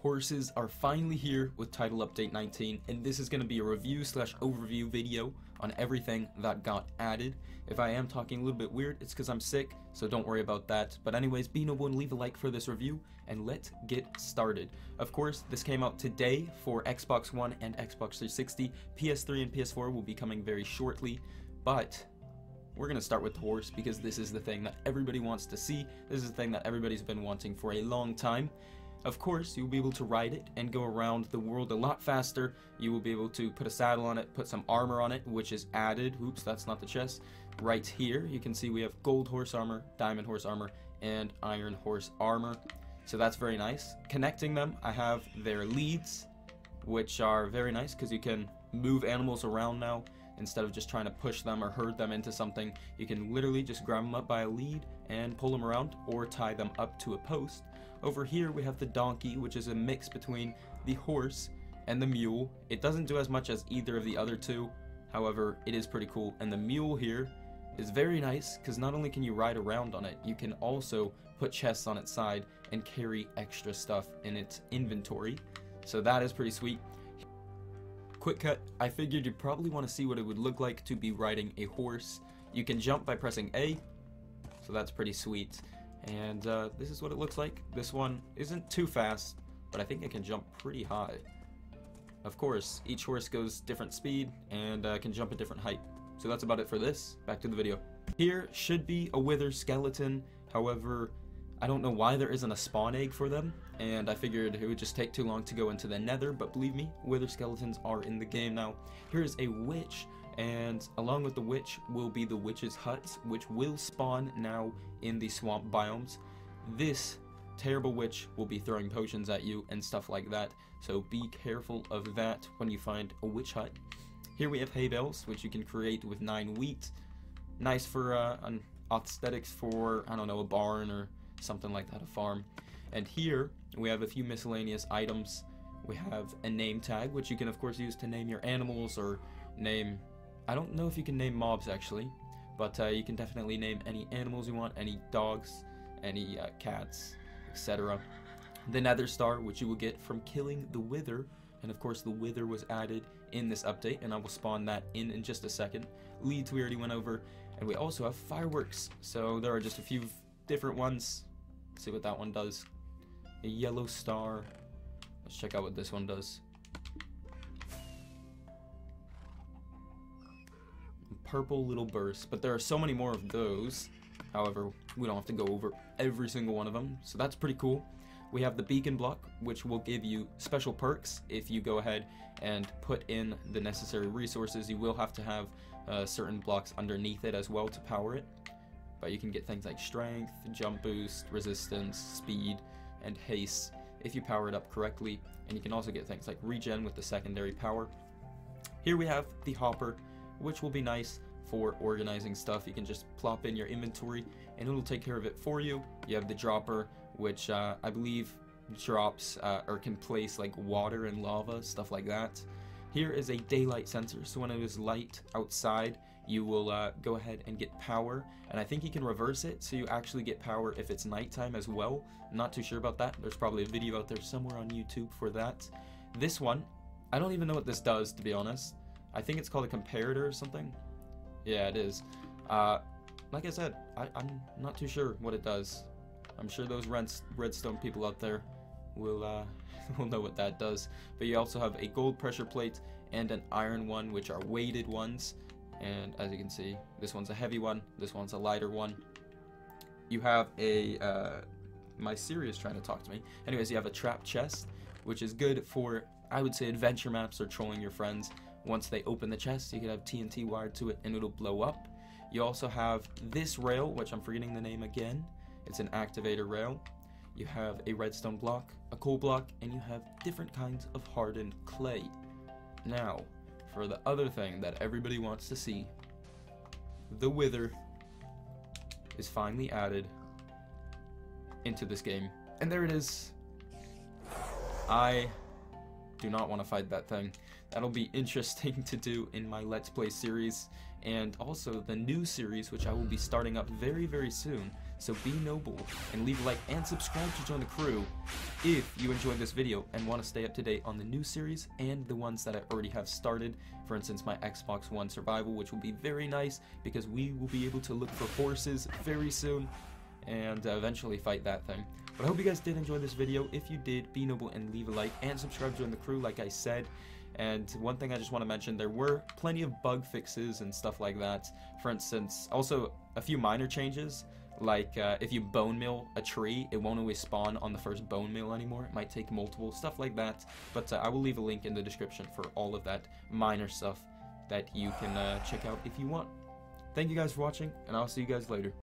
Horses are finally here with Title Update 19, and this is going to be a review/overview video on everything that got added. If I am talking a little bit weird, it's because I'm sick, so don't worry about that. But anyways, be noble and leave a like for this review, and let's get started. Of course, this came out today for Xbox One and Xbox 360. PS3 and PS4 will be coming very shortly, but we're going to start with Horse because this is the thing that everybody wants to see. This is the thing that everybody's been wanting for a long time. Of course, you'll be able to ride it and go around the world a lot faster. You will be able to put a saddle on it, put some armor on it, which is added. Oops, that's not the chest. Right here, you can see we have gold horse armor, diamond horse armor, and iron horse armor. So that's very nice. Connecting them, I have their leads, which are very nice because you can move animals around now. Instead of just trying to push them or herd them into something, you can literally just grab them up by a lead and pull them around or tie them up to a post. Over here we have the donkey, which is a mix between the horse and the mule. It doesn't do as much as either of the other two, however it is pretty cool. And the mule here is very nice because not only can you ride around on it, you can also put chests on its side and carry extra stuff in its inventory. So that is pretty sweet. Quick cut, I figured you'd probably want to see what it would look like to be riding a horse. You can jump by pressing A, so that's pretty sweet. And this is what it looks like. This one isn't too fast, but I think it can jump pretty high. Of course, each horse goes different speed and can jump at different height. So that's about it for this. Back to the video. Here should be a wither skeleton. However, I don't know why there isn't a spawn egg for them, and I figured it would just take too long to go into the nether, but believe me, wither skeletons are in the game now. Here's a witch, and along with the witch will be the witch's huts, which will spawn now in the swamp biomes. This terrible witch will be throwing potions at you and stuff like that, so be careful of that when you find a witch hut. Here we have hay bales, which you can create with 9 wheat. Nice for an aesthetics for, I don't know, a barn or something like that, a farm. And here we have a few miscellaneous items. We have a name tag, which you can of course use to name your animals or name, I don't know if you can name mobs actually, but you can definitely name any animals you want, any dogs, any cats, etc. The nether star, which you will get from killing the wither, and of course the wither was added in this update, and I will spawn that in just a second. Leads we already went over, and we also have fireworks. So there are just a few different ones. Let's see what that one does. A yellow star. Let's check out what this one does. Purple little burst, but there are so many more of those. However, we don't have to go over every single one of them, so that's pretty cool. We have the beacon block, which will give you special perks if you go ahead and put in the necessary resources. You will have to have certain blocks underneath it as well to power it, but you can get things like strength, jump boost, resistance, speed, and haste if you power it up correctly, and you can also get things like regen with the secondary power. Here we have the hopper, which will be nice for organizing stuff. You can just plop in your inventory and it'll take care of it for you. You have the dropper, which I believe drops or can place like water and lava, stuff like that. Here is a daylight sensor, so when it is light outside you will go ahead and get power, and I think you can reverse it so you actually get power if it's nighttime as well. I'm not too sure about that. There's probably a video out there somewhere on YouTube for that. This one, I don't even know what this does, to be honest. I think it's called a comparator or something. Yeah, it is. Like I said, I'm not too sure what it does. I'm sure those redstone people out there will will know what that does. But you also have a gold pressure plate and an iron one, which are weighted ones. And as you can see, this one's a heavy one, this one's a lighter one. You have a my Siri is trying to talk to me. Anyways, you have a trap chest, which is good for, I would say, adventure maps or trolling your friends. Once they open the chest, you can have TNT wired to it and it'll blow up. You also have this rail, which I'm forgetting the name again. It's an activator rail. You have a redstone block, a coal block, and you have different kinds of hardened clay. Now, for the other thing that everybody wants to see, the wither is finally added into this game. And there it is. I do not want to fight that thing. That'll be interesting to do in my Let's Play series, and also the new series, which I will be starting up very, very soon. So be noble and leave a like and subscribe to join the crew if you enjoyed this video and want to stay up to date on the new series and the ones that I already have started. For instance, my Xbox One survival, which will be very nice because we will be able to look for horses very soon and eventually fight that thing. But I hope you guys did enjoy this video. If you did, be noble and leave a like and subscribe to join the crew like I said. And one thing I just want to mention, there were plenty of bug fixes and stuff like that. For instance, also a few minor changes, like if you bone meal a tree, it won't always spawn on the first bone meal anymore. It might take multiple, stuff like that. But I will leave a link in the description for all of that minor stuff that you can check out if you want. Thank you guys for watching, and I'll see you guys later.